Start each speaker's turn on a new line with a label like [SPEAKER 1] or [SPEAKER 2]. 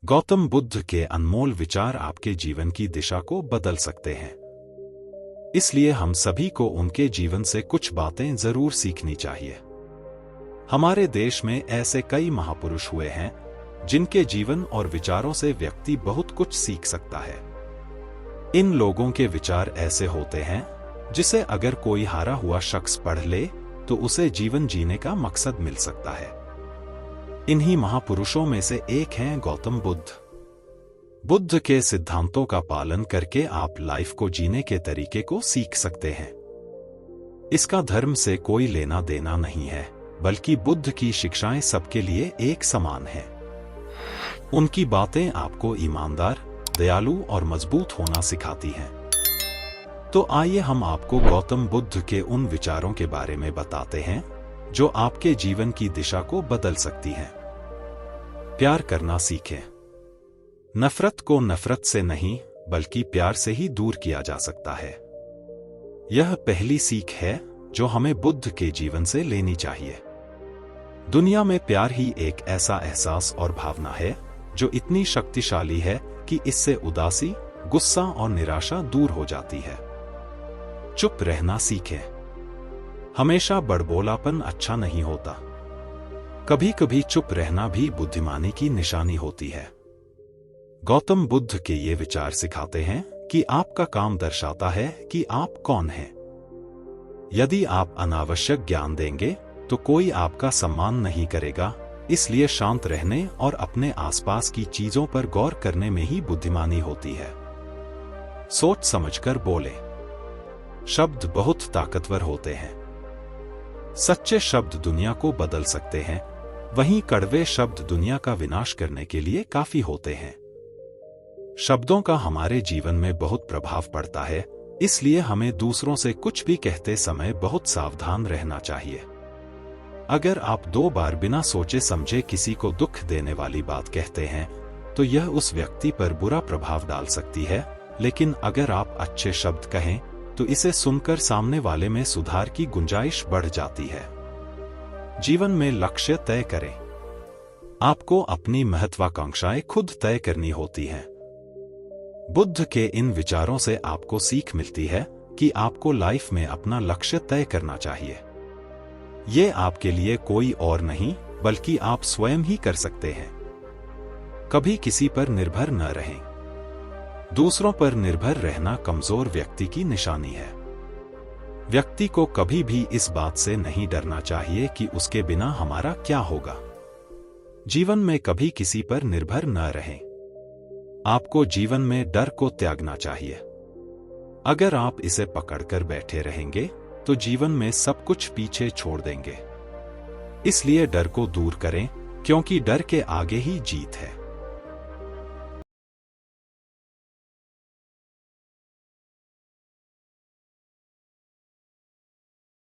[SPEAKER 1] गौतम बुद्ध के अनमोल विचार आपके जीवन की दिशा को बदल सकते हैं। इसलिए हम सभी को उनके जीवन से कुछ बातें जरूर सीखनी चाहिए। हमारे देश में ऐसे कई महापुरुष हुए हैं जिनके जीवन और विचारों से व्यक्ति बहुत कुछ सीख सकता है। इन लोगों के विचार ऐसे होते हैं जिसे अगर कोई हारा हुआ शख्स पढ़ ले तो उसे जीवन जीने का मकसद मिल सकता है। इन्हीं महापुरुषों में से एक हैं गौतम बुद्ध। बुद्ध के सिद्धांतों का पालन करके आप लाइफ को जीने के तरीके को सीख सकते हैं। इसका धर्म से कोई लेना देना नहीं है, बल्कि बुद्ध की शिक्षाएं सबके लिए एक समान हैं। उनकी बातें आपको ईमानदार, दयालु और मजबूत होना सिखाती हैं। तो आइए हम आपको गौतम बुद्ध के उन विचारों के बारे में बताते हैं जो आपके जीवन की दिशा को बदल सकती हैं। प्यार करना सीखें। नफरत को नफरत से नहीं बल्कि प्यार से ही दूर किया जा सकता है। यह पहली सीख है जो हमें बुद्ध के जीवन से लेनी चाहिए। दुनिया में प्यार ही एक ऐसा एहसास और भावना है जो इतनी शक्तिशाली है कि इससे उदासी, गुस्सा और निराशा दूर हो जाती है। चुप रहना सीखें। हमेशा बड़बोलापन अच्छा नहीं होता। कभी कभी चुप रहना भी बुद्धिमानी की निशानी होती है। गौतम बुद्ध के ये विचार सिखाते हैं कि आपका काम दर्शाता है कि आप कौन हैं। यदि आप अनावश्यक ज्ञान देंगे तो कोई आपका सम्मान नहीं करेगा, इसलिए शांत रहने और अपने आसपास की चीजों पर गौर करने में ही बुद्धिमानी होती है। सोच समझकर बोलें। शब्द बहुत ताकतवर होते हैं। सच्चे शब्द दुनिया को बदल सकते हैं, वहीं कड़वे शब्द दुनिया का विनाश करने के लिए काफी होते हैं। शब्दों का हमारे जीवन में बहुत प्रभाव पड़ता है, इसलिए हमें दूसरों से कुछ भी कहते समय बहुत सावधान रहना चाहिए। अगर आप 2 बार बिना सोचे समझे किसी को दुख देने वाली बात कहते हैं तो यह उस व्यक्ति पर बुरा प्रभाव डाल सकती है, लेकिन अगर आप अच्छे शब्द कहें तो इसे सुनकर सामने वाले में सुधार की गुंजाइश बढ़ जाती है। जीवन में लक्ष्य तय करें। आपको अपनी महत्वाकांक्षाएं खुद तय करनी होती हैं। बुद्ध के इन विचारों से आपको सीख मिलती है कि आपको लाइफ में अपना लक्ष्य तय करना चाहिए। ये आपके लिए कोई और नहीं बल्कि आप स्वयं ही कर सकते हैं। कभी किसी पर निर्भर न रहें। दूसरों पर निर्भर रहना कमजोर व्यक्ति की निशानी है। व्यक्ति को कभी भी इस बात से नहीं डरना चाहिए कि उसके बिना हमारा क्या होगा। जीवन में कभी किसी पर निर्भर न रहें। आपको जीवन में डर को त्यागना चाहिए। अगर आप इसे पकड़कर बैठे रहेंगे तो जीवन में सब कुछ पीछे छोड़ देंगे। इसलिए डर को दूर करें, क्योंकि डर के आगे ही जीत है।